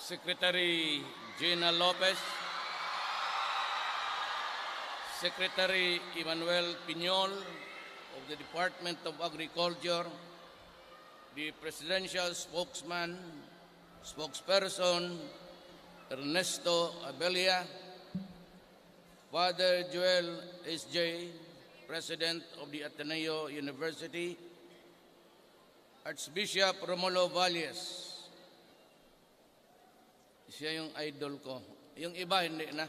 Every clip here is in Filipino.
Secretary Gina Lopez, Secretary Emmanuel Piñol of the Department of Agriculture, the Presidential Spokesperson Ernesto Abella, Father Joel S.J., President of the Ateneo University, Archbishop Romulo Valles. Siya yung idol ko. Yung iba, hindi na.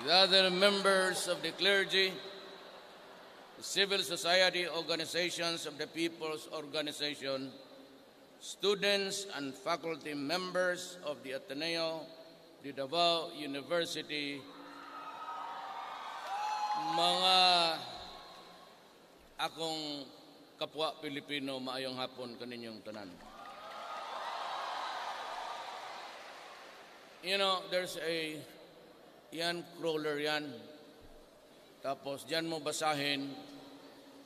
The other members of the clergy, the civil society organizations of the People's Organization, students and faculty members of the Ateneo, the Davao University, mga akong kapwa Pilipino, maayong hapon kaninyong tanan. You know, there's a yan crawler yan. Tapos diyan mo basahin.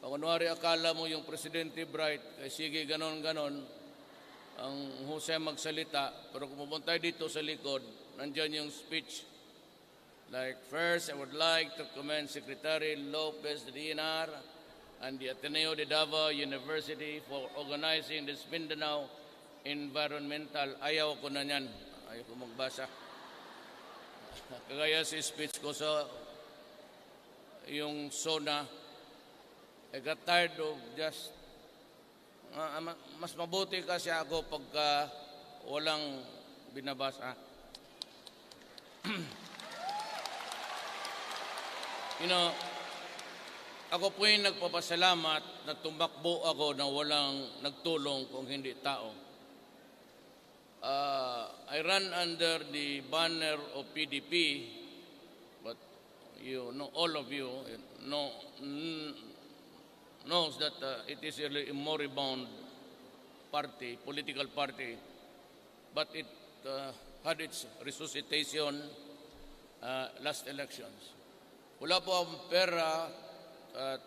Kung kunwari akala mo yung Presidente Bright, kay sige ganon-ganon, ang husay magsalita. Pero kung pupunta dito sa likod, nandiyan yung speech. Like, first, I would like to commend Secretary Lopez Dinar and the Ateneo de Davao University for organizing this Mindanao Environmental. Ayaw ko na yan. Ayaw ko magbasa. Kagaya si speech ko sa yung SONA, I got tired of just, mas mabuti kasi ako pagka walang binabasa. You know, ako po yung nagpapasalamat na tumakbo ako na walang nagtulong kung hindi tao. I ran under the banner of PDP, but you know, all of you knows that it is really a moribund party, political party, but it had its resuscitation last elections. Wala po akong pera at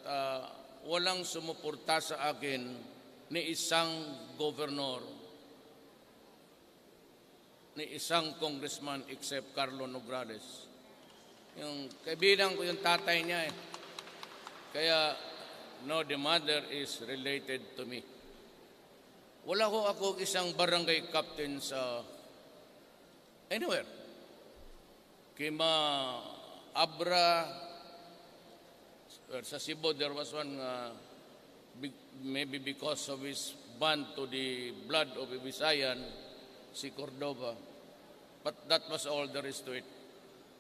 walang sumuporta sa akin ni isang gobernador, ni isang congressman except Carlo Nograles. Yung kaibigan ko yung tatay niya eh. Kaya, no, the mother is related to me. Wala ko ako isang barangay captain sa anywhere. Kima Abra, sa Cebu, there was one, maybe because of his bond to the blood of a Visayan, si Cordova. But that was all there is to it.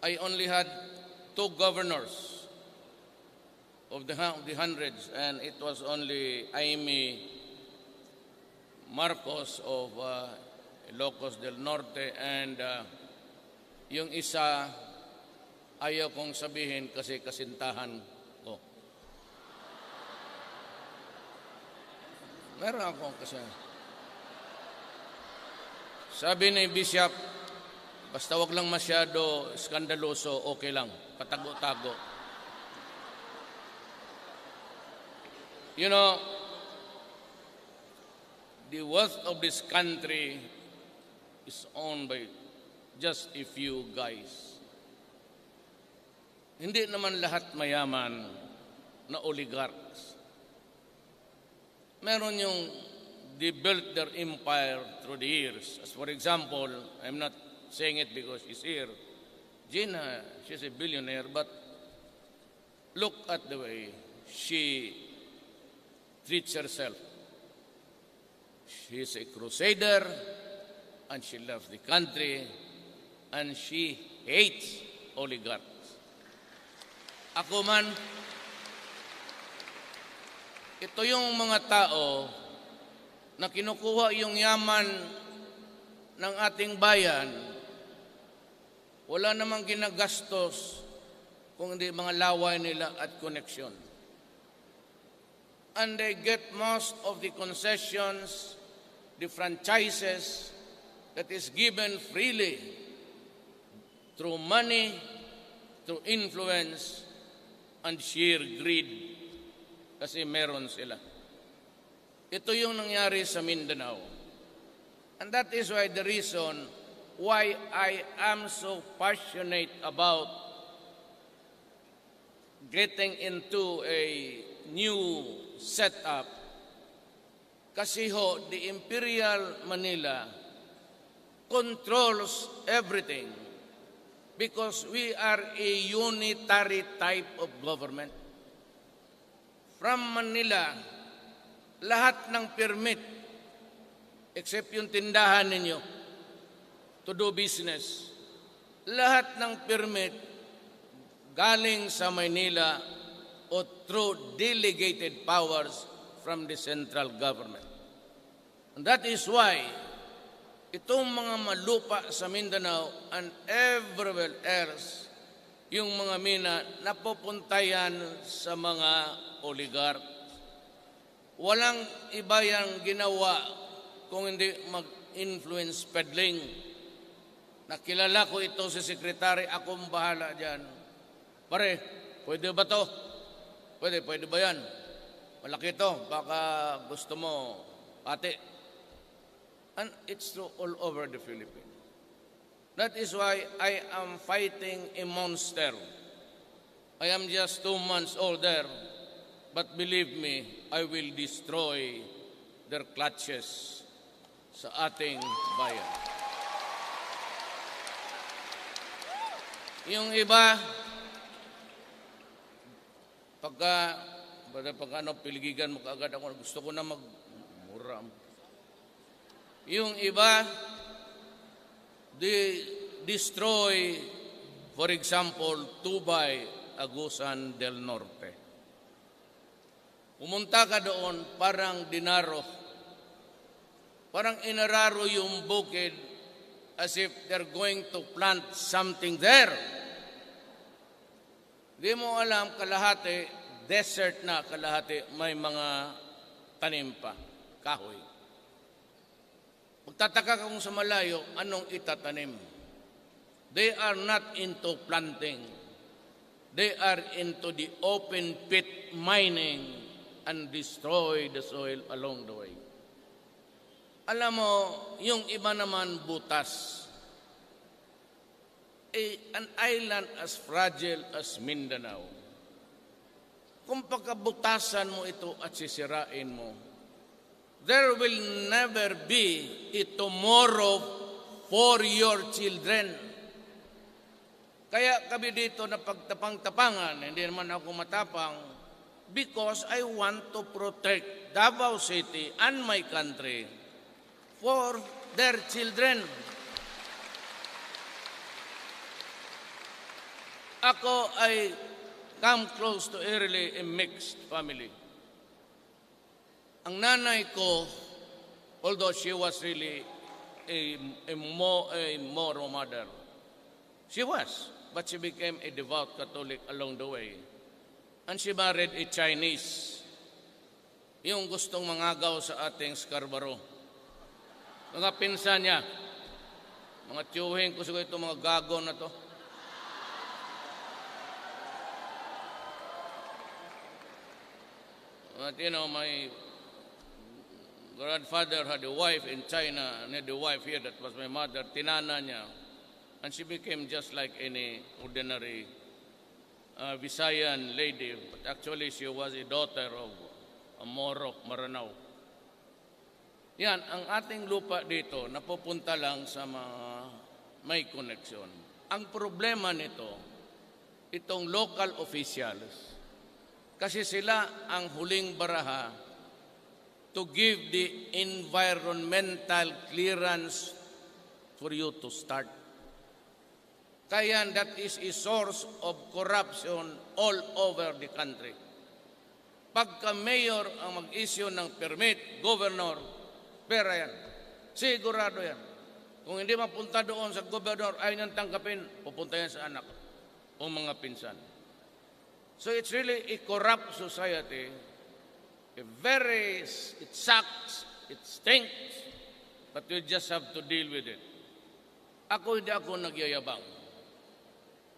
I only had 2 governors of the hundreds, and it was only Amy Marcos of Ilocos del Norte, and yung isa, ayaw kong sabihin kasi kasintahan ko. Meron akong kasi. Sabi ni Bishop, basta wag lang masyado skandaloso, okay lang. Patago-tago. You know, the wealth of this country is owned by just a few guys. Hindi naman lahat mayaman na oligarchs. Meron yung they built their empire through the years. As for example, I'm not saying it because she's here. Gina, she's a billionaire, but look at the way she treats herself. She's a crusader, and she loves the country, and she hates oligarchs. Ako man, ito yung mga tao na kinukuha yung yaman ng ating bayan, wala namang ginagastos kung hindi mga laway nila at koneksyon. And they get most of the concessions, the franchises that is given freely through money, through influence, and sheer greed kasi meron sila. Ito yung nangyari sa Mindanao. And that is why the reason why I am so passionate about getting into a new setup. Kasi ho, the Imperial Manila controls everything because we are a unitary type of government. From Manila, lahat ng permit, except yung tindahan ninyo, to do business, lahat ng permit galing sa Maynila o through delegated powers from the central government. And that is why itong mga malupa sa Mindanao and everywhere else, yung mga mina napupunta yan sa mga oligarch. Walang iba yang ginawa kung hindi mag-influence peddling. Nakilala ko ito si Secretary, akong bahala dyan. Pare, pwede ba to? Pwede ba yan? Malaki to, baka gusto mo, pati. And it's true all over the Philippines. That is why I am fighting a monster. I am just 2 months old there, but believe me, I will destroy their clutches sa ating bayan. Yung iba, pagka piligigan mo kaagad ako, gusto ko na magmura. Yung iba, they destroy, for example, Tubay, Agusan del Norte. Pumunta ka doon, parang dinaro. Parang inararo yung bukid as if they're going to plant something there. Di mo alam, kalahati, desert na, kalahati, may mga tanim pa, kahoy. Magtataka ka kung sa malayo, anong itatanim? They are not into planting. They are into the open pit mining and destroy the soil along the way. Alam mo, yung iba naman butas. An island as fragile as Mindanao, kung pagkabutasan mo ito at sisirain mo, there will never be a tomorrow for your children. Kaya kami dito na pagtapang-tapangan, hindi naman ako matapang, because I want to protect Davao City and my country for their children. Ako ay come close to really a mixed family. Ang nanay ko, although she was really a moral mother, she was, but she became a devout Catholic along the way. And she married a Chinese, yung gustong mangagaw sa ating Scarborough. Mga pinsan niya, mga tiyuhin ko siguro itong mga gago na to. But you know, my grandfather had a wife in China and had a wife here that was my mother, tinana niya. And she became just like any ordinary Visayan lady. But actually, she was a daughter of a Moro, Maranao. Yan, ang ating lupa dito, napupunta lang sa mga may koneksyon. Ang problema nito, itong local officials, kasi sila ang huling baraha to give the environmental clearance for you to start. Kaya that is a source of corruption all over the country. Pagka mayor ang mag-issue ng permit, governor, pera yan. Sigurado yan. Kung hindi mapunta doon sa governor, ayaw niyang tanggapin, pupunta yan sa anak o mga pinsan. So it's really a corrupt society. It sucks, it stinks, but we just have to deal with it. Hindi ako nagyayabang.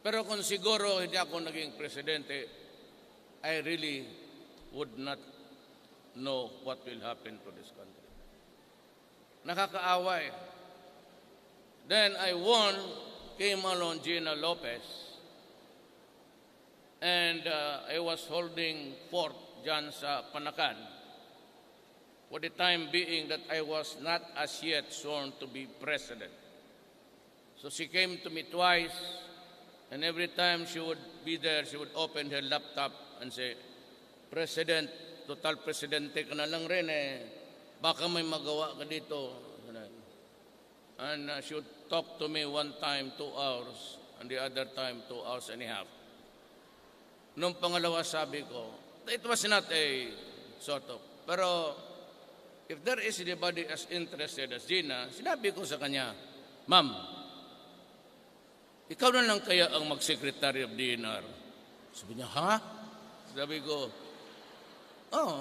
Pero kung siguro hindi ako naging presidente, I really would not know what will happen to this country. Nakakaawa eh. Then I won, came along Gina Lopez, and I was holding fort dyan sa Panakan for the time being that I was not as yet sworn to be president. So she came to me twice, and every time she would be there, she would open her laptop and say, President, total presidente ka na lang rin eh, baka may magawa ka dito. And she would talk to me one time 2 hours, and the other time 2 hours and a half. Nung pangalawa sabi ko, it was not a sort of, pero if there is anybody as interested as Gina, sinabi ko sa kanya, Ma'am, ikaw na lang kaya ang mag-secretary of DNR? Sabi niya, ha? Sabi ko, oh,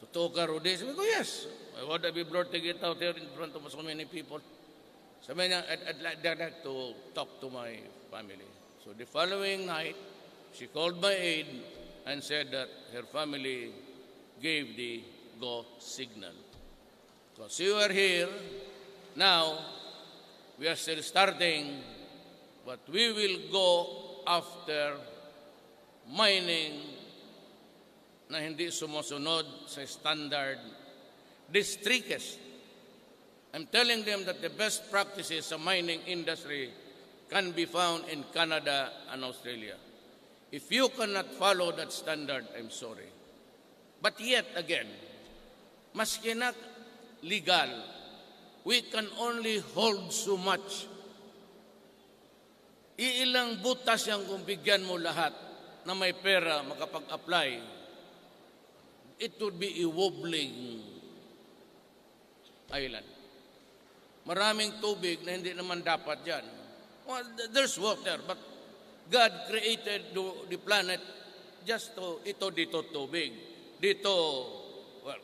totoo ka, Rudy? Sabi ko, yes. Why would I be blurting it out here in front of so many people? Sabi niya, I'd like to talk to my family. So the following night, she called my aide and said that her family gave the go signal. Because you are here, now we are still starting, but we will go after mining na hindi sumusunod sa standard, the strictest. I'm telling them that the best practices sa mining industry can be found in Canada and Australia. If you cannot follow that standard, I'm sorry. But yet again, maski na legal, we can only hold so much. Iilang butas yang kung bigyan mo lahat na may pera makapag-apply, it would be a wobbling island. Maraming tubig na hindi naman dapat yan. Well, there's water, but God created the planet just to, ito dito tubig, dito well,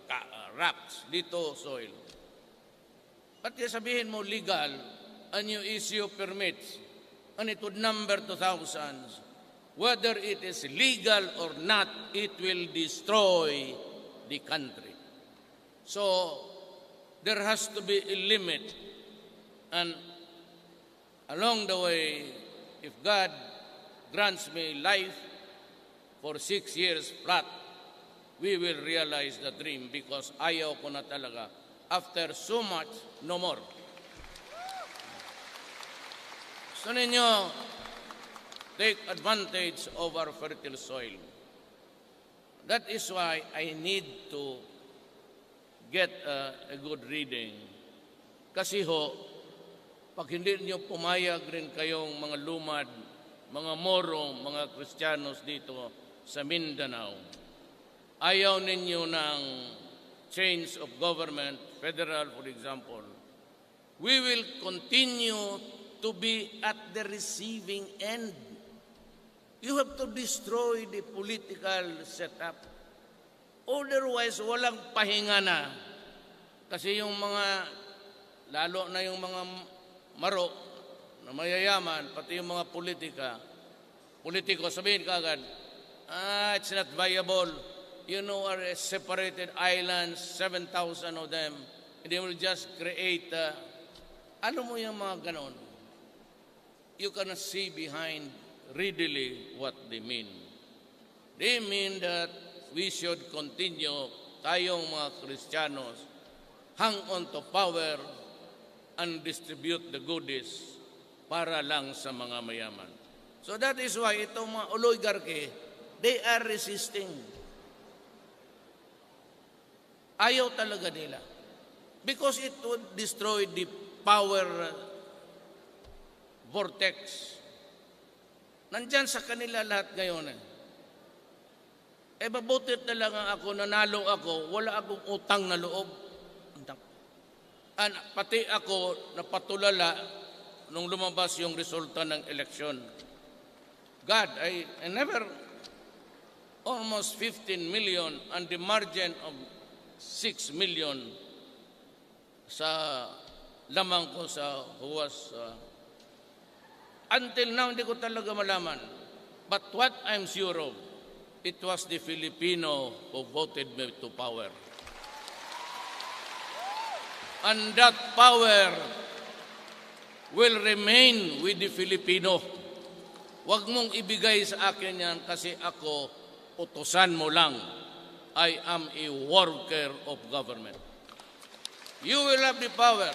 rocks, dito soil. But sabihin mo legal, and you issue permits, and it would number to thousands. Whether it is legal or not, it will destroy the country. So, there has to be a limit. And along the way, if God grants me life for 6 years flat, we will realize the dream because ayaw ko na talaga. After so much, no more. So ninyo, take advantage of our fertile soil. That is why I need to get a good reading. Kasi ho, pag hindi niyo pumayag rin kayong mga lumad, mga Moro, mga Kristiyanos dito sa Mindanao, ayaw ninyo ng change of government, federal for example, we will continue to be at the receiving end. You have to destroy the political setup. Otherwise, walang pahinga na. Kasi yung mga, lalo na yung mga Maro na mayayaman, pati yung mga politiko, sabihin ka agad, it's not viable. You know, are separated islands, 7,000 of them, and they will just create, ano mo yung mga ganon? You cannot see behind readily what they mean. They mean that we should continue, tayong mga Kristiyanos, hang on to power, and distribute the goodies para lang sa mga mayaman. So that is why itong mga oligarchy, they are resisting. Ayaw talaga nila. Because it would destroy the power vortex. Nandyan sa kanila lahat ngayon eh. Mabutit na lang ako, nanalo ako, wala akong utang na loob. And pati ako napatulala nung lumabas yung resulta ng eleksyon. God, I never, almost 15 million and the margin of 6 million sa lamang ko sa huwas. Until now, hindi ko talaga malaman. But what I'm sure of, it was the Filipino who voted me to power. And that power will remain with the Filipino. Huwag mong ibigay sa akin yan kasi ako, utusan mo lang. I am a worker of government. You will have the power.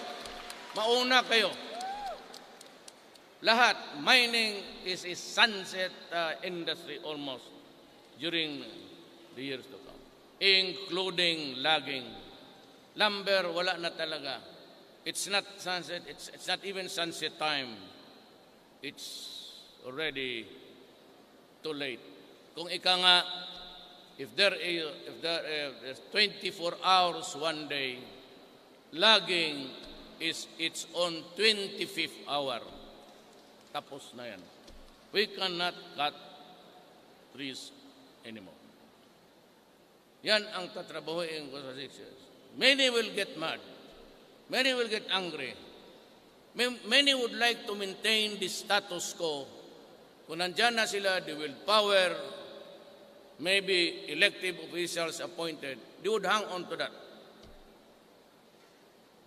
Mauna kayo. Lahat, mining is a sunset industry almost during the years to come, including logging. Lumber, wala na talaga. It's not sunset, it's not even sunset time. It's already too late. Kung ika nga, if there is 24 hours one day, logging is its own 25th hour. Tapos na yan. We cannot cut trees anymore. Yan ang tatrabahuin ko sa 6 years. Many will get mad. Many will get angry. Many would like to maintain the status quo. Kung nandyan na sila, they will power, maybe elective officials appointed, they would hang on to that.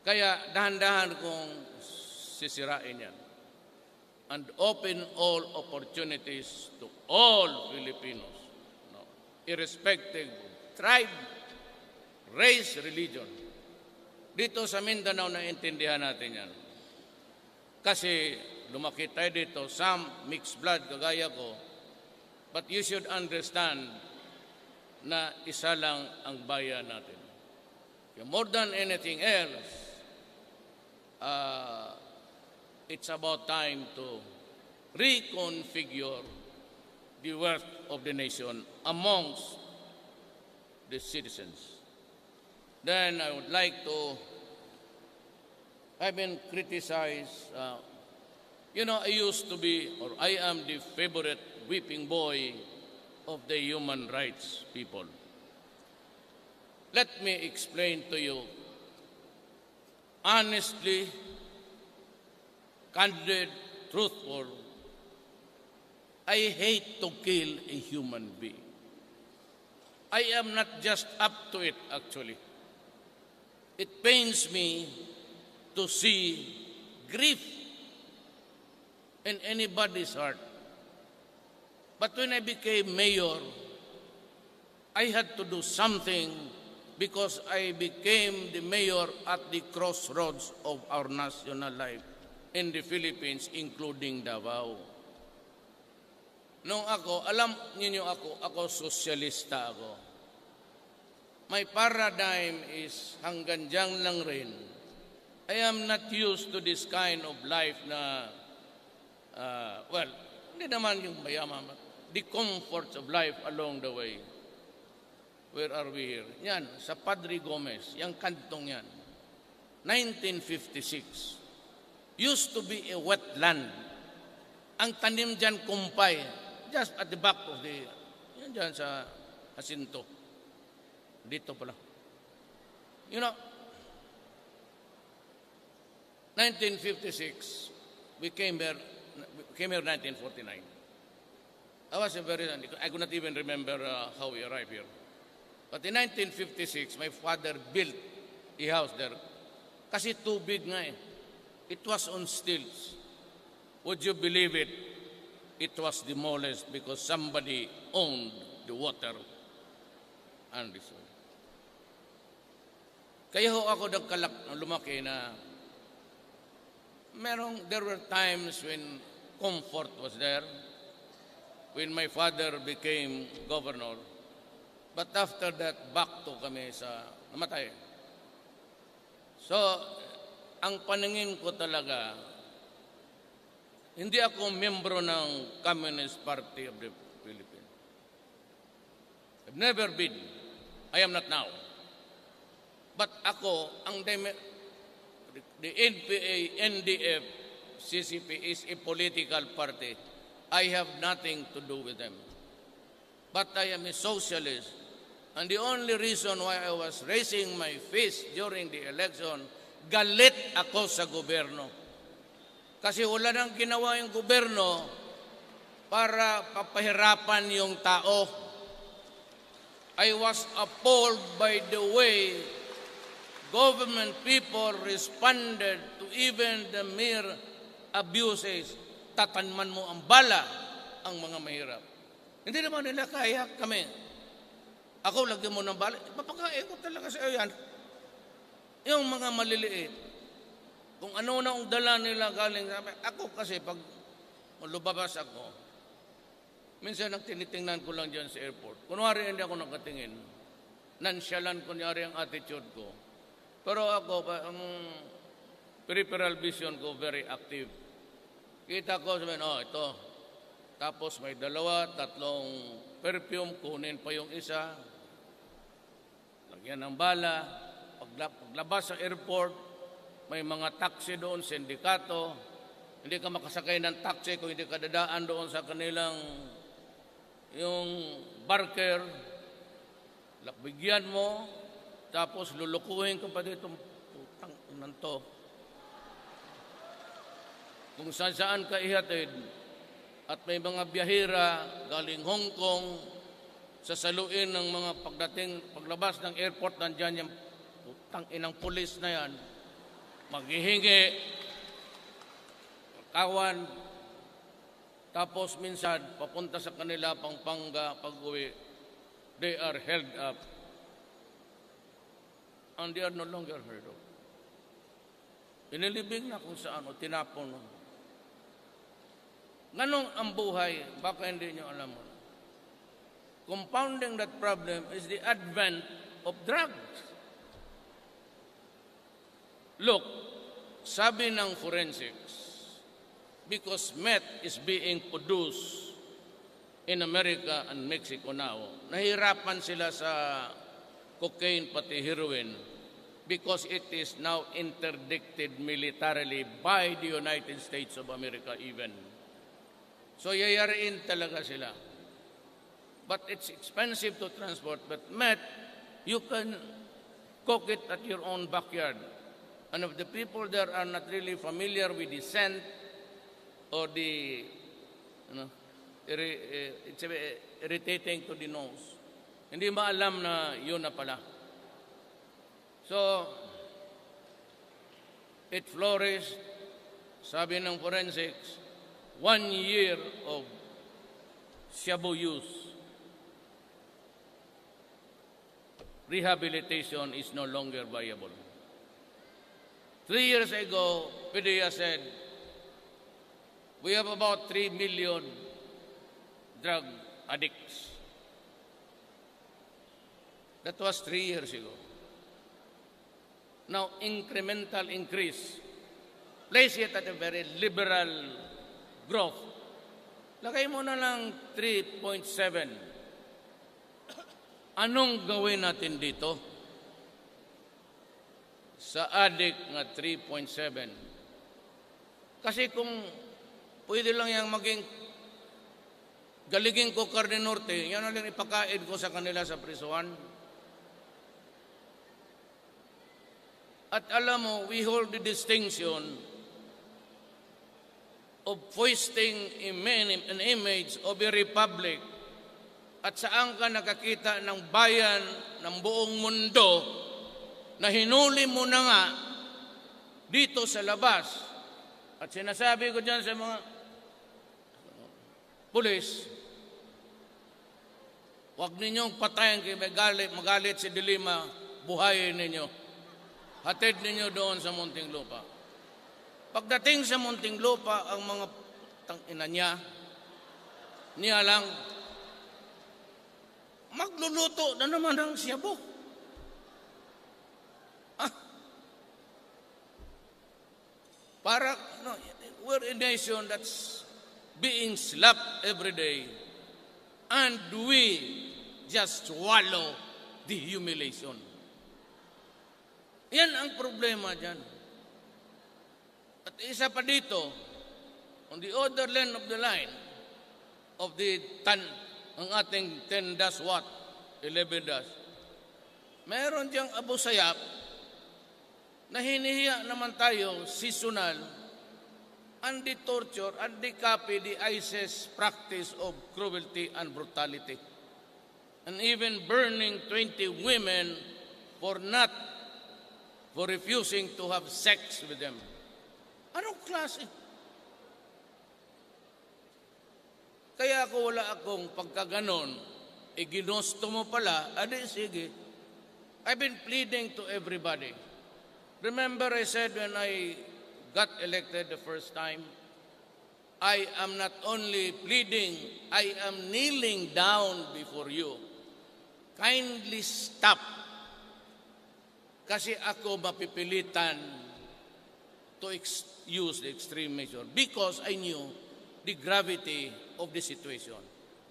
Kaya dahan-dahan kong sisirain yan. And open all opportunities to all Filipinos, no, irrespective of tribe, race, religion. Dito sa Mindanao, naintindihan natin yan. Kasi lumaki tayo dito, some mixed blood, kagaya ko, but you should understand na isa lang ang bayan natin. More than anything else, it's about time to reconfigure the worth of the nation amongst the citizens. Then I would like to, I've been criticized, I used to be, or I am the favorite whipping boy of the human rights people. Let me explain to you, honestly, candid, truthful, I hate to kill a human being. I am not just up to it, actually. It pains me to see grief in anybody's heart. But when I became mayor, I had to do something because I became the mayor at the crossroads of our national life in the Philippines, including Davao. Nung ako, alam niyo ako sosyalista ako. My paradigm is hanggang diyan lang rin. I am not used to this kind of life na, hindi naman yung mayaman, the comforts of life along the way. Where are we here? Yan, sa Padre Gomez, yung kantong yan. 1956. Used to be a wetland. Ang tanim dyan, kumpay, just at the back of the, yan dyan sa Jacinto. Dito pala. 1956, we came here 1949. I could not even remember how we arrived here. But in 1956, my father built a house there. Kasi tubig nga eh. It was on stilts. Would you believe it? It was demolished because somebody owned the water and the soil. Kaya ho ako lumaki na there were times when comfort was there, when my father became governor. But after that, back to kami sa namatay. So, ang paningin ko talaga, hindi ako membro ng Communist Party of the Philippines. I've never been. I am not now. But ako, the NPA, NDF, CCP is a political party. I have nothing to do with them. But I am a socialist. And the only reason why I was raising my fist during the election, galit ako sa gobyerno. Kasi wala nang ginawa yung gobyerno para papahirapan yung tao. I was appalled by the way government people responded to even the mere abuses. Tatanman mo ang bala ang mga mahirap. Hindi naman nila kaya kami. Ako, lagyan mo ng bala. Papakain ko talaga sa iyo yan. Yung mga maliliit, kung ano na ang dala nila galing sa amin. Ako kasi, pag lumabas ako, minsan ang tinitingnan ko lang dyan sa airport. Kunwari hindi ako nakatingin. Nonchalant kunyari ang attitude ko. Pero ako, ang peripheral vision ko very active. Kita ko, sabihin, ito. Tapos may 2, 3 perfume, kunin pa yung isa. Lagyan ng bala. Paglabas sa airport, may mga taxi doon, sindikato. Hindi ka makasakay ng taxi kung hindi ka dadaan doon sa kanilang yung barker. Bigyan mo, tapos lulukuhin ka pa dito. Putang inan to. Kung saan ka ihatid, at may mga biyahera galing Hong Kong, sasaluin ng mga paglabas ng airport, nandyan yung putang inang pulis na yan, maghihingi, kawan, tapos minsan papunta sa kanila Pampanga pag-uwi, they are held up and they are no longer heard of. Inilibing na kung saan o tinapon. Ganong ang buhay, baka hindi nyo alam mo. Compounding that problem is the advent of drugs. Look, sabi ng forensics, because meth is being produced in America and Mexico now, nahirapan sila sa cocaine pati heroin because it is now interdicted militarily by the United States of America even. So yayariin talaga sila. But it's expensive to transport. But meth, you can cook it at your own backyard. And if the people there are not really familiar with the scent or the, it's irritating to the nose, hindi maalam na yun na pala. So, it flourished, sabi ng forensics, 1 year of shabu use. Rehabilitation is no longer viable. 3 years ago, PDEA said, we have about 3 million drug addicts. That was 3 years ago. Now, incremental increase. Place it at a very liberal growth. Lagay mo na lang 3.7. Anong gawin natin dito? Sa addict nga 3.7. Kasi kung pwede lang yang maging galigin ko Carne Norte, yan na lang ipakain ko sa kanila sa prisuhan. At alam mo, we hold the distinction of foisting an image of a republic at saan ka nakakita ng bayan ng buong mundo na hinuli mo na nga dito sa labas. At sinasabi ko dyan sa mga pulis, huwag ninyong patayin kayo, magalit si Dilima, buhayin ninyo. Hatid ninyo doon sa Muntinlupa. Pagdating sa Muntinlupa, ang mga tangina niya lang, magluluto na naman ng siyabo. We're a nation that's being slapped every day, and we just swallow the humiliation. Yan ang problema dyan. At isa pa dito, on the other end of the line of the ang ating 10 watt, 11 meron diyang Abu Sayyaf na hinihiya naman tayo, seasonal, and the torture, and the copy the ISIS practice of cruelty and brutality. And even burning 20 women for not for refusing to have sex with them. Anong klase? Kaya ako wala akong pagkaganon, ginusto mo pala, adi sige. I've been pleading to everybody. Remember I said when I got elected the first time, I am not only pleading, I am kneeling down before you. Kindly stop. Kasi ako mapipilitan to use the extreme measure because I knew the gravity of the situation.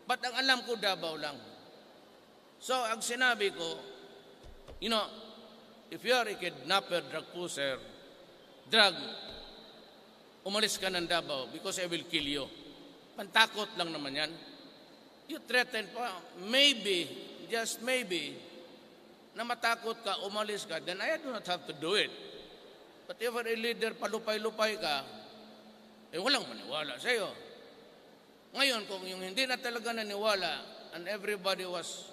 But ang alam ko, Davao lang. So, ang sinabi ko, if you are a kidnapper, drug pusher, umalis ka ng Davao because I will kill you. Pantakot lang naman yan. You threaten pa, maybe, just maybe, na matakot ka, umalis ka, then I do not have to do it. But if a leader, palupay-lupay ka, walang maniwala sa'yo. Ngayon, kung yung hindi na talaga naniwala, and everybody was,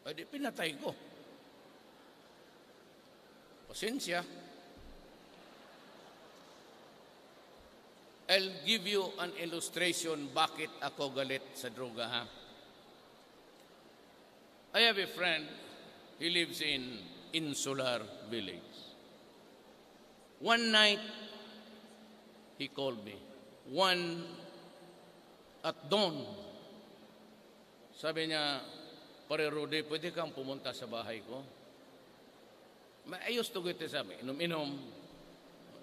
di pinatay ko. Pasensya. I'll give you an illustration bakit ako galit sa droga, ha? I have a friend, he lives in Insular Village. One night, he called me. At dawn, sabi niya, Pare Rody, pwede kang pumunta sa bahay ko? I used to go to sabi, inom-inom,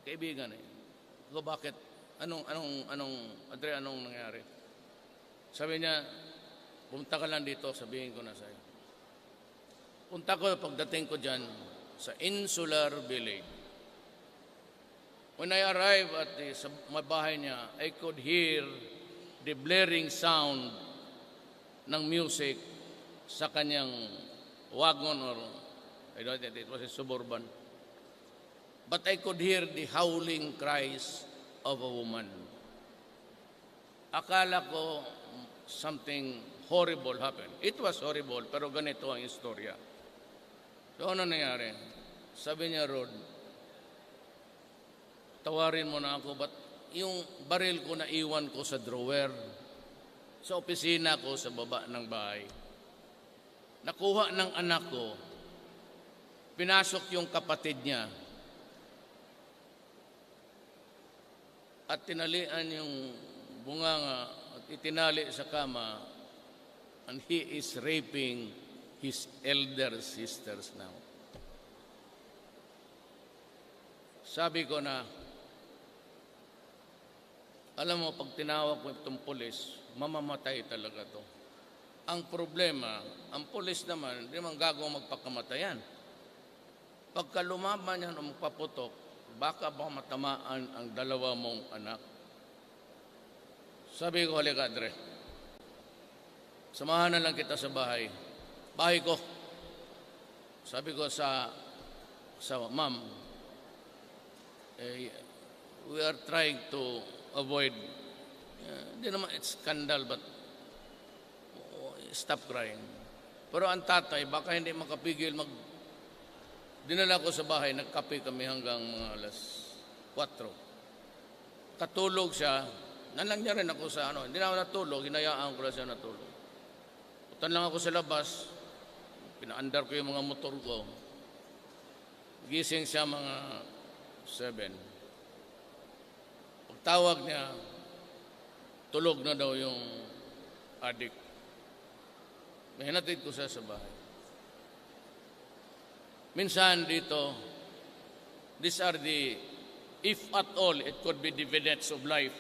kaibigan eh. So bakit? Anong nangyari? Sabi niya, pumunta ka lang dito, sabihin ko na sa'yo. Punta ko, pagdating ko dyan, sa Insular Village. When I arrived at sa bahay niya, I could hear the blaring sound ng music sa kanyang wagon or I don't know, it was a suburban. But I could hear the howling cries of a woman. Akala ko something horrible happened. It was horrible, pero ganito ang istorya. So ano nangyari? Sabi niya, Rod, tawarin mo na ako, but yung baril ko na iwan ko sa drawer, sa opisina ko sa baba ng bahay. Nakuha ng anak ko, pinasok yung kapatid niya, at tinalian yung bunganga at itinali sa kama, and he is raping his elder sisters now. Sabi ko na, alam mo, pag tinawag ko itong pulis, mamamatay talaga to. Ang problema, ang pulis naman, hindi man gagawang magpakamatayan. Pagka lumaban yan o magpaputok, baka ba matamaan ang dalawa mong anak? Sabi ko, halika, Andre. Samahan na lang kita sa bahay. Bahay ko. Sabi ko sa ma'am, we are trying to avoid, hindi naman it's scandal, but stop crying. Pero ang tatay, baka hindi makapigil dinala ko sa bahay, nagkape kami hanggang mga alas 4. Katulog siya, nalang niya rin ako sa hindi na ako natulog, hinayaan ko lang siya natulog. Putan lang ako sa labas, pinaandar ko yung mga motor ko. Gising siya mga 7. Pagtawag niya, tulog na daw yung adik. May hinatid ko siya sa bahay. Minsan dito, these are the, if at all, it could be dividends of life.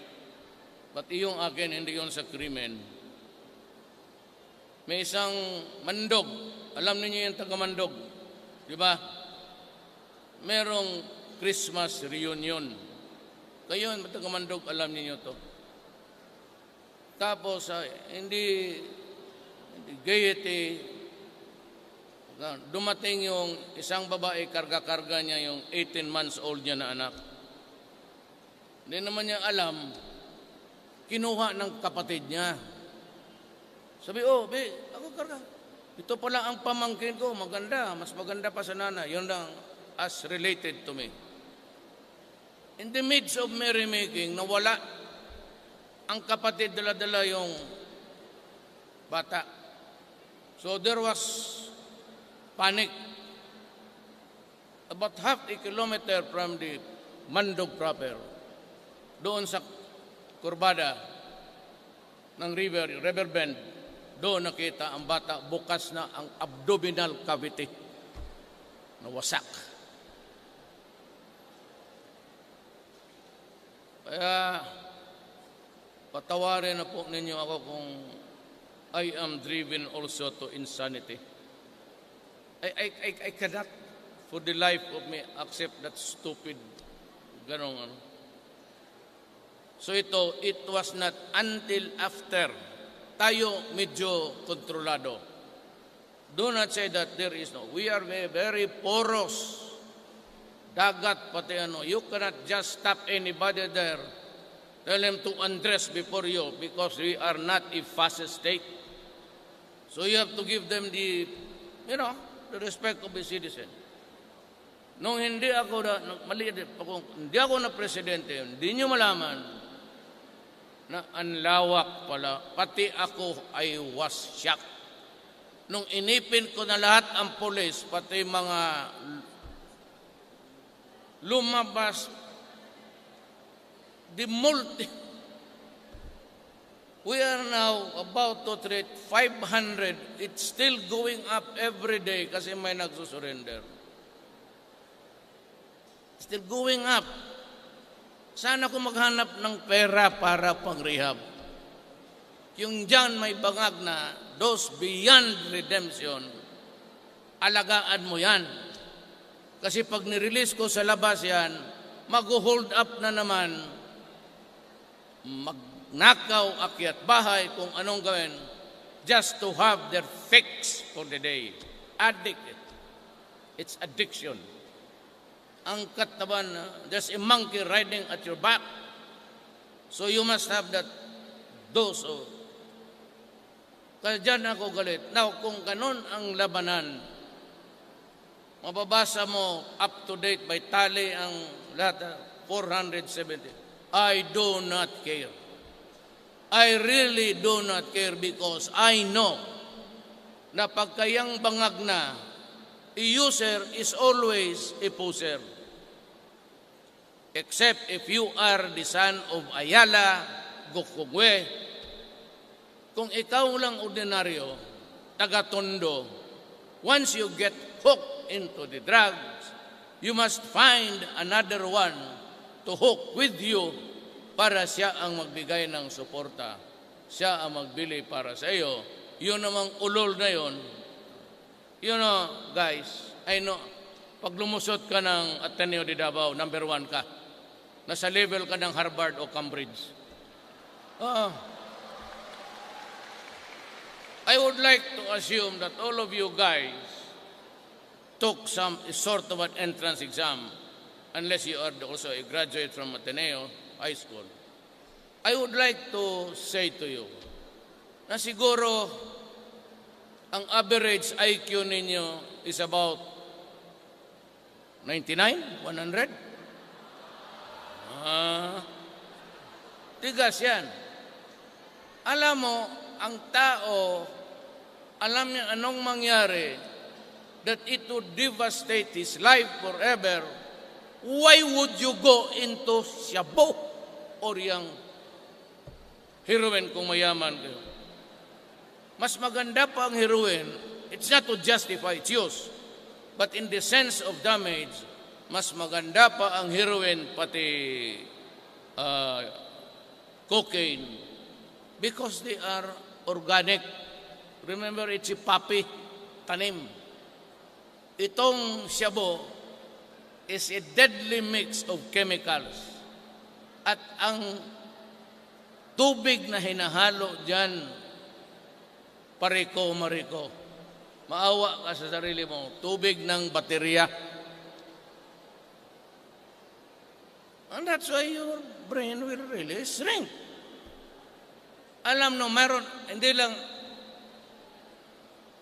But yung akin, hindi yun sa krimen. May isang mandog. Alam niyo yung taga-mandog. Di ba? Merong Christmas reunion. Kayo, taga-mandog, alam niyo to. Tapos, hindi gaiety, dumating yung isang babae, karga-karga niya yung 18 months old niya na anak. Hindi naman niya alam, kinuha ng kapatid niya. Sabi, be, ako karga. Ito pala ang pamangkin ko, maganda, mas maganda pa sa nanay. Yun lang as related to me. In the midst of merrymaking, nawala ang kapatid, dala-dala yung bata. So there was panic. About half a kilometer from the Mandog proper, doon sa kurbada ng river bend, doon nakita ang bata, bukas na ang abdominal cavity. Nawasak. Kaya, patawarin na po ninyo ako kung I am driven also to insanity. I cannot for the life of me accept that stupid ganong ano. So it was not until after tayo medyo kontrolado. Do not say that there is no. We are very porous. Dagat pati ano. You cannot just stop anybody there. Tell them to undress before you because we are not a fascist state. So you have to give them the respect of a citizen. Nung hindi ako hindi ako na presidente, hindi nyo malaman na ang lawak pala, pati ako I was shocked. Nung inipin ko na lahat ang pulis, pati mga lumabas, we are now about to treat 500. It's still going up every day kasi may nagsusurrender. Still going up. Sana ko maghanap ng pera para pang-rehab. Yung dyan may bangag na those beyond redemption, alagaan mo yan. Kasi pag nirelease ko sa labas yan, mag-hold up na naman, magnakaw, akyat bahay, kung anong gawin, just to have their fix for the day. Addicted. It's addiction. Ang katawan, there's a monkey riding at your back. So you must have that dose of. Kaya dyan ako galit. Now, kung ganun ang labanan, mababasa mo up to date by tally ang lahat, 470. I do not care. I really do not care because I know na pagkayang bangag na, a user is always a poser. Except if you are the son of Ayala, Gokugwe. Kung ikaw lang ordinaryo, taga-tondo, once you get hooked into the drugs, you must find another one to hook with you para siya ang magbigay ng suporta. Siya ang magbili para sa iyo. Yun namang ulol na yun. You know, guys, I know, pag lumusot ka ng Ateneo de Davao, number 1 ka. Nasa level ka ng Harvard o Cambridge. I would like to assume that all of you guys took some sort of an entrance exam, unless you are also a graduate from Ateneo High School. I would like to say to you na siguro ang average IQ ninyo is about 99, 100. Tigas yan. Alam mo, ang tao, alam niya anong mangyari, that it would devastate his life forever. Why would you go into shabu or yung heroin kung mayaman kayo? Mas maganda pa ang heroin. It's not to justify its use, but in the sense of damage, mas maganda pa ang heroin pati cocaine because they are organic. Remember, it's a poppy, tanim. Itong shabu is a deadly mix of chemicals. At ang tubig na hinahalo dyan, pariko-mariko. Maawa ka sa sarili mo, tubig ng baterya. And that's why your brain will really shrink. Alam no, meron, hindi lang,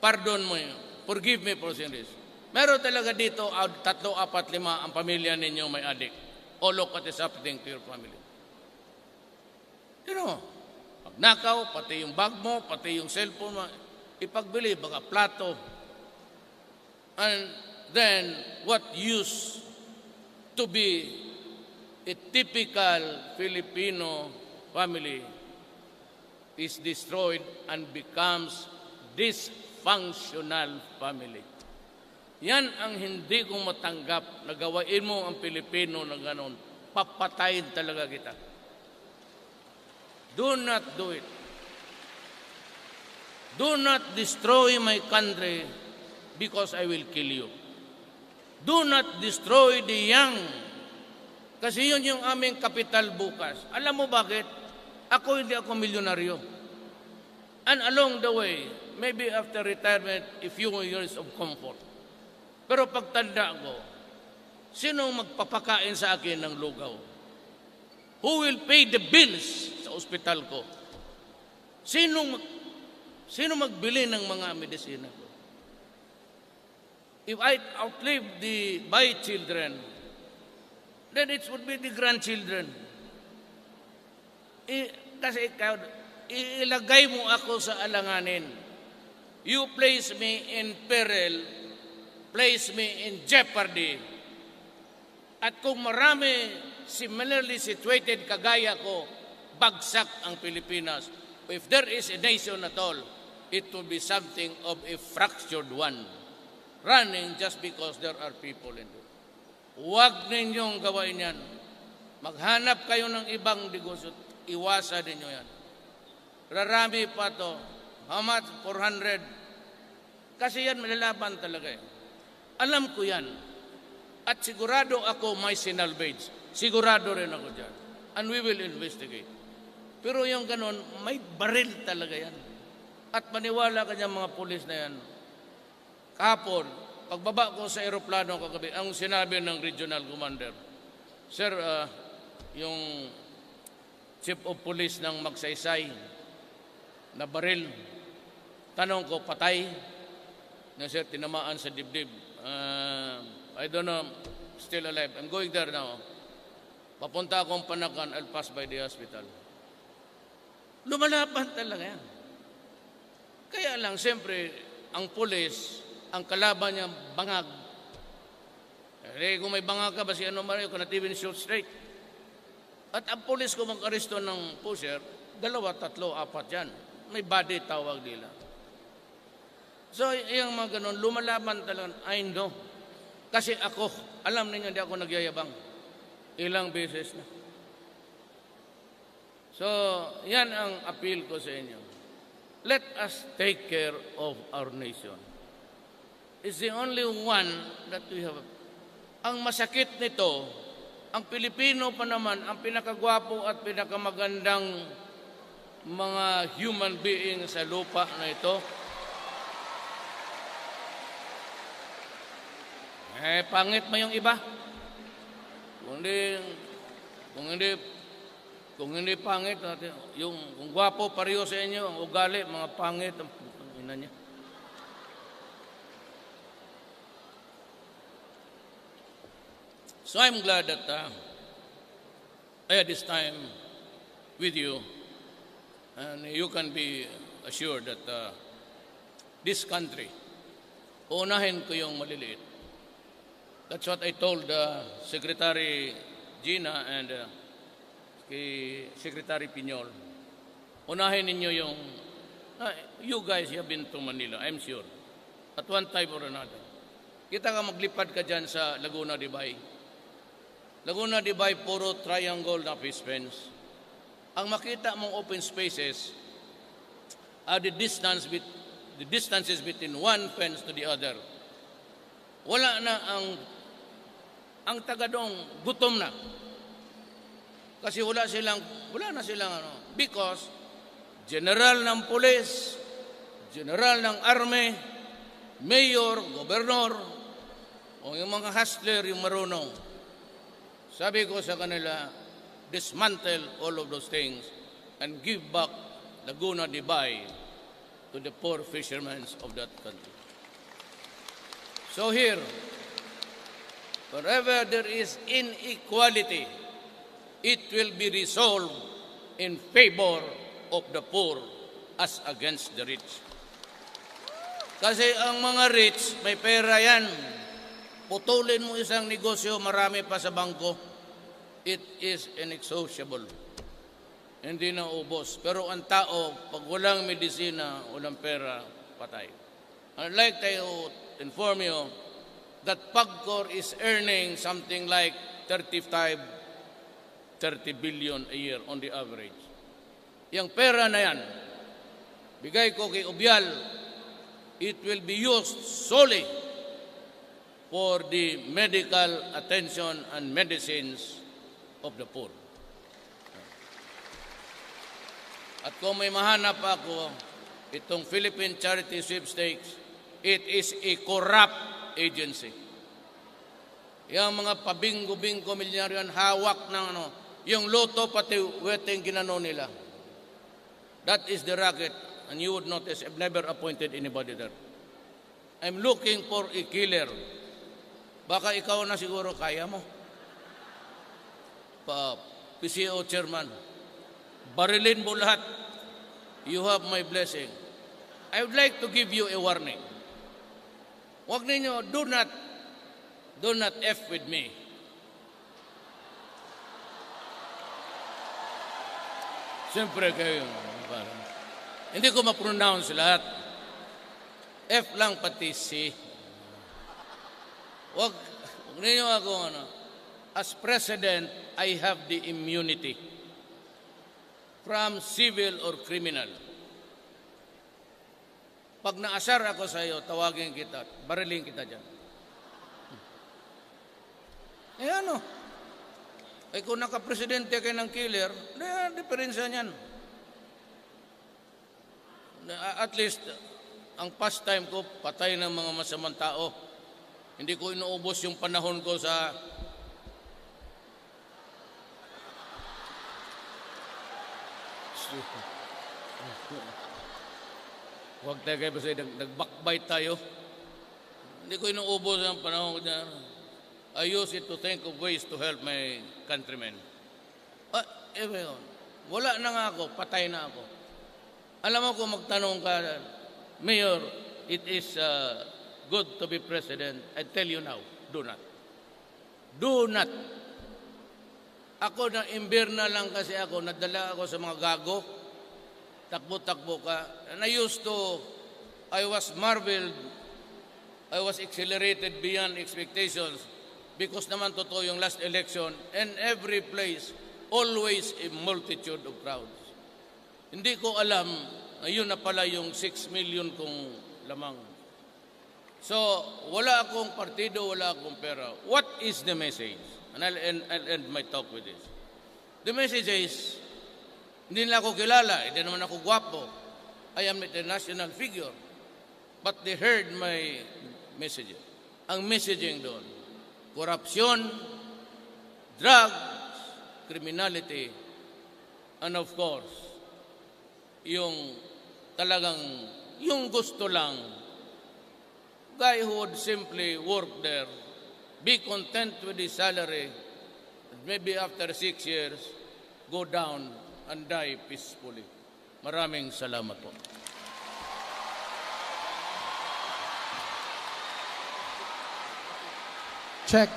pardon mo yun. Forgive me for saying this. Meron talaga dito, 3, 4, 5 ang pamilya ninyo may adik. O look what is happening to your family. You know, pagnakaw, pati yung bag mo, pati yung cellphone mo, ipagbili, baka plato. And then, what used to be a typical Filipino family is destroyed and becomes dysfunctional family. Yan ang hindi ko matanggap na gawain mo ang Pilipino na gano'n. Papatayin talaga kita. Do not do it. Do not destroy my country because I will kill you. Do not destroy the young. Kasi yun yung aming kapital bukas. Alam mo bakit? Hindi ako milyonaryo. And along the way, maybe after retirement, a few years of comfort. Pero pagtanda ko, sino magpapakain sa akin ng lugaw? Who will pay the bills sa ospital ko? Sino magbili ng mga medisina ko? If I outlive my children, then it would be the grandchildren. Kasi ikaw, ilagay mo ako sa alanganin. You place me in peril, place me in jeopardy. At kung marami similarly situated kagaya ko, bagsak ang Pilipinas. If there is a nation at all, it will be something of a fractured one, running just because there are people in it. Huwag ninyong gawain yan. Maghanap kayo ng ibang negosyo. Iwasan ninyo yan. Rarami pa to. How much? 400. Kasi yan malalaban talaga eh. Alam ko yan. At sigurado ako may sinalvage. Sigurado rin ako dyan. And we will investigate. Pero yung ganun, may baril talaga yan. At maniwala ka dyan mga pulis na yan. Kahapon, pagbaba ko sa aeroplano kagabi, ang sinabi ng regional commander, Sir, yung chief of police ng Magsaysay na baril, tanong ko, patay? Na sir, tinamaan sa dibdib. I don't know, still alive. I'm going there now. Papunta akong Panakan, I'll pass by the hospital. Lumalaban talaga yan. Kaya lang, siyempre, ang pulis, ang kalaban niya, bangag. Kung may bangag ka, basi ano mario, kung natibin shoot straight. At ang pulis ko mag-aresto ng pusher, 2, 3, 4 yan. May body tawag nila. So, yung mga ganun, lumalaban talaga, I know. Kasi ako, alam ninyo, hindi ako nagyayabang. Ilang beses na. So, yan ang appeal ko sa inyo. Let us take care of our nation. It's the only one that we have. Ang masakit nito, ang Pilipino pa naman, ang pinakagwapo at pinakamagandang mga human being sa lupa na ito. Pangit mo yung iba. Kung hindi pangit, kung gwapo pareho sa inyo, ang ugali, mga pangit, ang ina niya. So I'm glad that I had this time with you, and you can be assured that this country, uunahin ko yung maliliit. That's what I told Secretary Gina and kay Secretary Piñol. Unahin ninyo yung, you guys have been to Manila, I'm sure, at one time or another. Kita ka maglipad ka dyan sa Laguna de Bay. Laguna de Bay, puro triangle na fish fence. Ang makita mong open spaces are the distances between one fence to the other. Wala na ang taga-dong gutom na. Kasi wala na silang because general ng pulis, general ng army, mayor, gobernador, o yung mga hustler, yung marunong. Sabi ko sa kanila, dismantle all of those things and give back Laguna de Bay to the poor fishermen of that country. So here, wherever there is inequality, it will be resolved in favor of the poor as against the rich. Kasi ang mga rich, may pera yan. Putulin mo isang negosyo, marami pa sa bangko. It is inexhaustible. Hindi na ubos. Pero ang tao, pag walang medisina, walang pera, patay. I'd like to inform you that PAGCOR is earning something like 30 billion a year on the average. Yang pera na yan, bigay ko kay Ubial, it will be used solely for the medical attention and medicines of the poor. At kung may mahanap ako, itong Philippine Charity Sweepstakes, it is a corrupt agency. Yung mga pabinggo-binggo milyonaryo, hawak ng yung loto pati weteng ginano nila. That is the racket, and you would notice I've never appointed anybody there. I'm looking for a killer. Baka ikaw na siguro kaya mo. PCO chairman, barilin mo lahat. You have my blessing. I would like to give you a warning. Huwag ninyo, do not F with me. Siyempre kayo, hindi ko ma-pronounce lahat. F lang pati C. Huwag ninyo ako, as president, I have the immunity from civil or criminal. Pag naasar ako sa iyo, tawagin kita, barilin kita dyan. Kung naka-presidente kayo ng killer, diferensya niyan. At least, ang pastime ko, patay ng mga masamang tao. Hindi ko inuubos yung panahon ko sa huwag tayo kayo basta nag-backbite tayo. Hindi ko inuubos ang panahon ko dyan. I use it to think of ways to help my countrymen. Wala na nga ako, patay na ako. Alam mo kung magtanong ka, Mayor, it is good to be president. I tell you now, do not. Do not. Ako na imbirna lang kasi ako, nadala ako sa mga gago, takbo-takbo ka. And I was marveled, I was accelerated beyond expectations because naman totoo yung last election and every place, always a multitude of crowds. Hindi ko alam na yun na pala yung 6 million kong lamang. So, wala akong partido, wala akong pera. What is the message? And I'll end my talk with this. The message is, hindi nila ako kilala, hindi naman ako gwapo. I am a national figure. But they heard my message. Ang messaging doon, korupsyon, drugs, criminality, and of course, yung talagang, yung gusto lang, guy who would simply work there, be content with his salary, and maybe after 6 years, go down and die peacefully. Maraming salamat po. Check.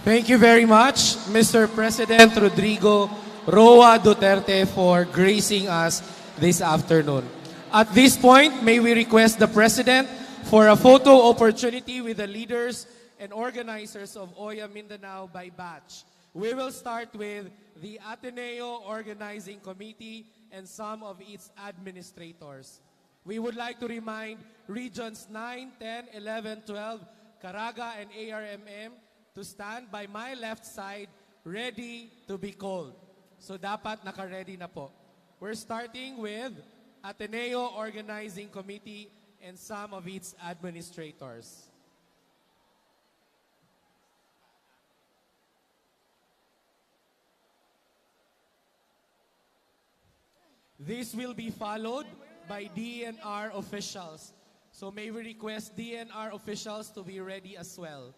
Thank you very much, Mr. President Rodrigo Roa Duterte, for gracing us this afternoon. At this point, may we request the President for a photo opportunity with the leaders and organizers of OYA Mindanao by batch. We will start with the Ateneo Organizing Committee and some of its administrators. We would like to remind Regions 9, 10, 11, 12, Caraga, and ARMM to stand by my left side, ready to be called. So dapat naka-ready na po. We're starting with Ateneo Organizing Committee and some of its administrators. This will be followed by DNR officials. So may we request DNR officials to be ready as well.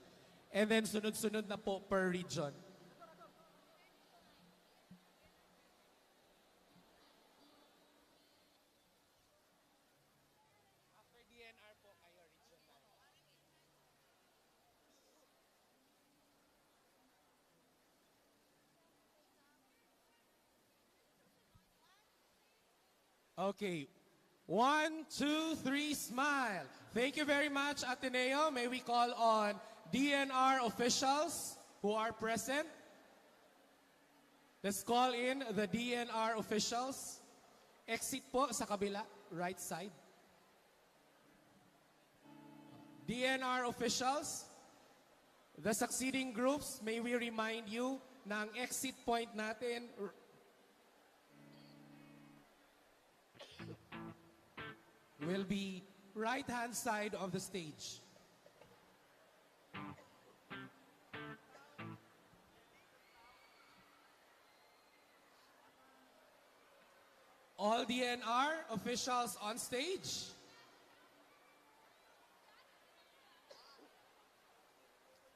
And then sunod-sunod na po per region. After DNR po kayo, region 9. Okay. 1, 2, 3, smile. Thank you very much, Ateneo. May we call on DNR officials who are present. Let's call in the DNR officials. Exit po sa kabila, right side. DNR officials, the succeeding groups, may we remind you na ang exit point natin will be right-hand side of the stage. All DNR officials on stage.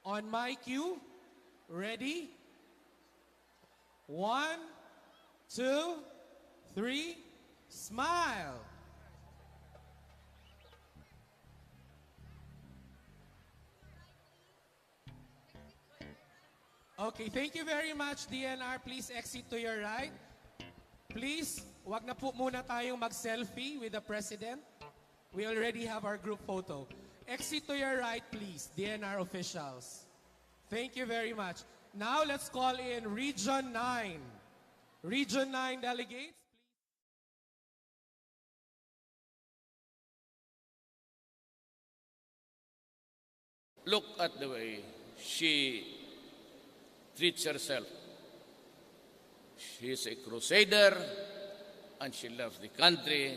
On my cue, ready? 1, 2, 3, smile. Okay, thank you very much, DNR. Please exit to your right. Please, wag na po muna tayong mag-selfie with the President. We already have our group photo. Exit to your right, please, DNR officials. Thank you very much. Now, let's call in Region 9. Region 9 delegates. Look at the way she treats herself. She is a crusader, and she loves the country,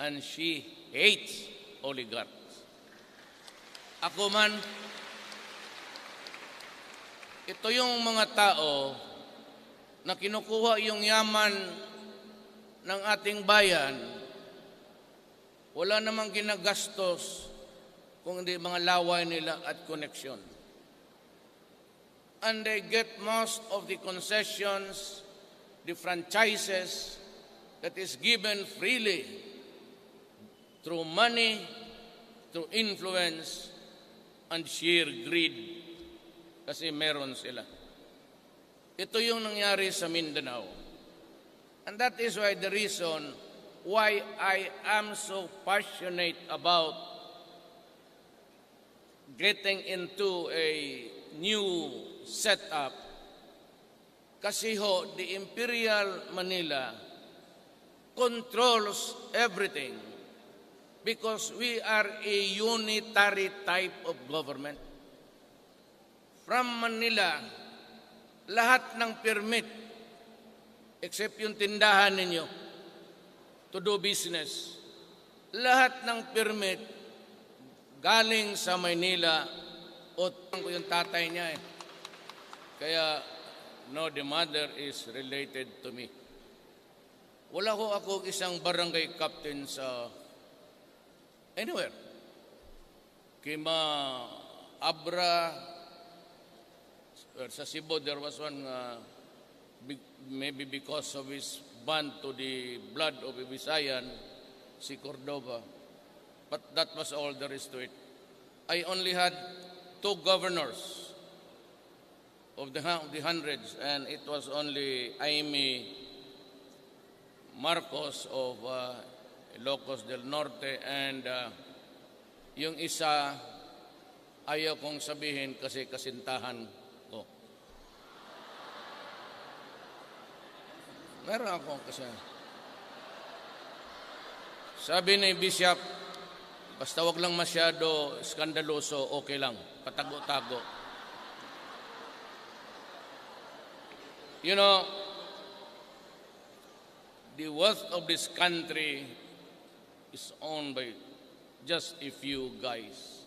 and she hates oligarchs. Ako man, ito yung mga tao na kinukuha yung yaman ng ating bayan, wala namang ginagastos kung hindi mga laway nila at koneksyon. And they get most of the concessions, the franchises that is given freely through money, through influence, and sheer greed kasi meron sila. Ito yung nangyari sa Mindanao. And that is why the reason why I am so passionate about getting into a new setup kasi ho, the Imperial Manila controls everything because we are a unitary type of government. From Manila, lahat ng permit, except yung tindahan ninyo, to do business, lahat ng permit galing sa Maynila o ko yung tatay niya eh. Kaya, no, the mother is related to me. Wala ko ako isang barangay captain sa anywhere. Kima Abra, sa Cebu, there was one, maybe because of his bond to the blood of a Visayan, si Cordova. But that was all there is to it. I only had 2 governors of the hundreds, and it was only Aimee Marcos of Ilocos del Norte, and yung isa, ayaw kong sabihin kasi kasintahan ko. Meron akong kasi. Sabi ni Bishop, basta wag lang masyado skandaloso, okay lang. Patago-tago. You know, the wealth of this country is owned by just a few guys.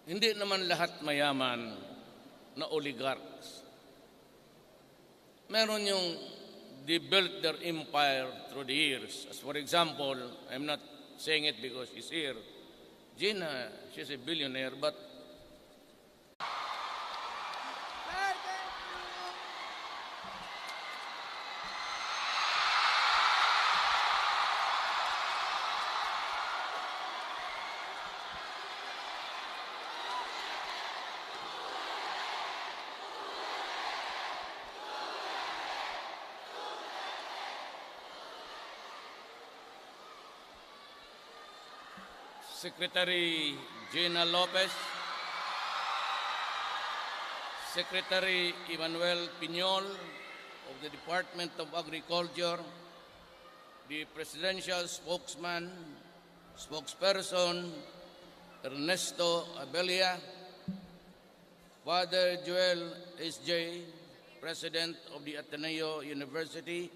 Hindi naman lahat mayaman na oligarchs. Meron yung they built their empire through the years. As for example, I'm not saying it because she's here. Gina, she's a billionaire, but Secretary Gina Lopez, Secretary Emmanuel Piñol of the Department of Agriculture, the Presidential Spokesperson Ernesto Abella, Father Joel S.J., President of the Ateneo University,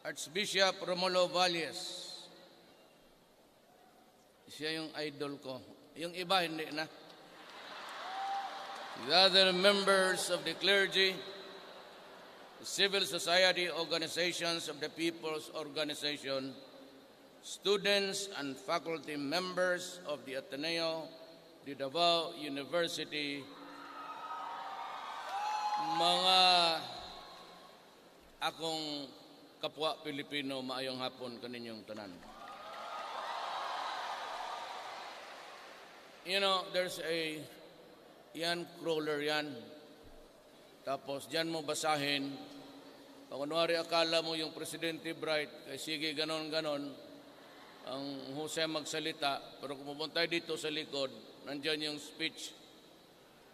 Archbishop Romulo Valles. Siya yung idol ko. Yung iba, hindi na. The other members of the clergy, the civil society organizations of the People's Organization, students and faculty members of the Ateneo, the Davao University, mga akong kapwa Pilipino, maayong hapon kaninyong tanan. You know, there's a yan crawler yan. Tapos dyan mo basahin. Kunwari akala mo yung Presidente Bright, kay sige ganon-ganon, ang husay magsalita. Pero kung pupunta dito sa likod, nandyan yung speech.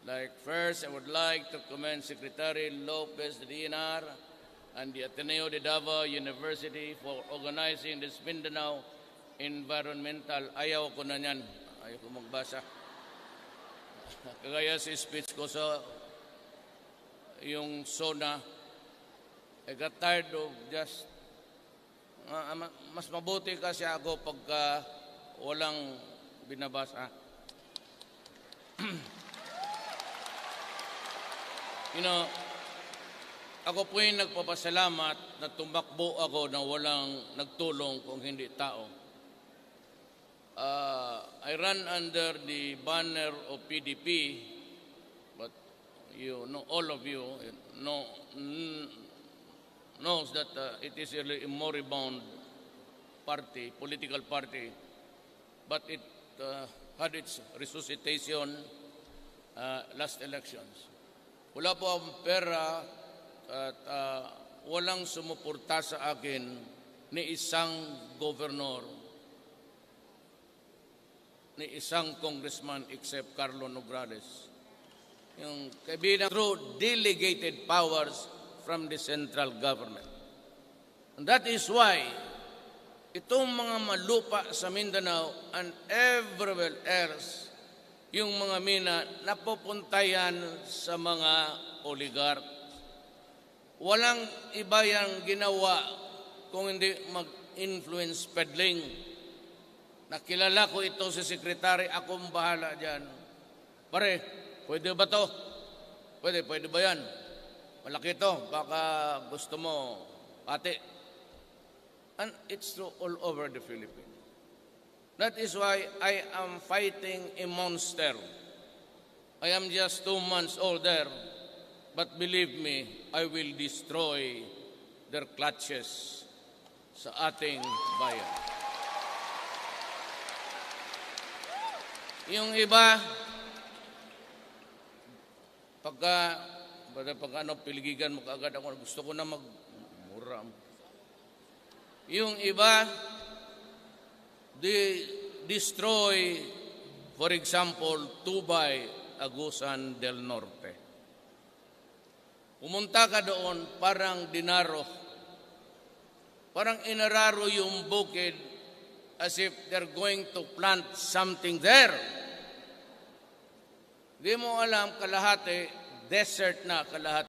Like, first, I would like to commend Secretary Lopez Dinar and the Ateneo de Davao University for organizing this Mindanao Environmental. Ayaw ko na yan. Ayaw ko magbasa. Kagaya sa speech ko sa yung SONA, I got tired of just, mas mabuti kasi ako pagka walang binabasa. You know, ako po yung nagpapasalamat na tumakbo ako na walang nagtulong kung hindi tao. I ran under the banner of PDP, but you know, all of you know, knows that it is really a moribund party, political party, but it had its resuscitation last elections. Wala po akong pera at walang sumuporta sa akin ni isang governor, ni isang congressman except Carlo Nograles. Yung kabilang through delegated powers from the central government. And that is why itong mga malupa sa Mindanao and everywhere else, yung mga mina napupunta yan sa mga oligarch. Walang iba yang ginawa kung hindi mag-influence peddling. Nakilala ko ito si Sekretary, akong bahala dyan. Pare, pwede ba to? Pwede ba yan? Malaki to, baka gusto mo, ate. And it's true all over the Philippines. That is why I am fighting a monster. I am just 2 months old there, but believe me, I will destroy their clutches sa ating bayan. Yung iba, pagka piligigan mo kaagad ako, gusto ko na magmura. Yung iba, they destroy, for example, Tubay, Agusan del Norte. Pumunta ka doon, parang dinaro. Parang inararo yung bukid as if they're going to plant something there. Di mo alam, kalahati, desert na kalahati.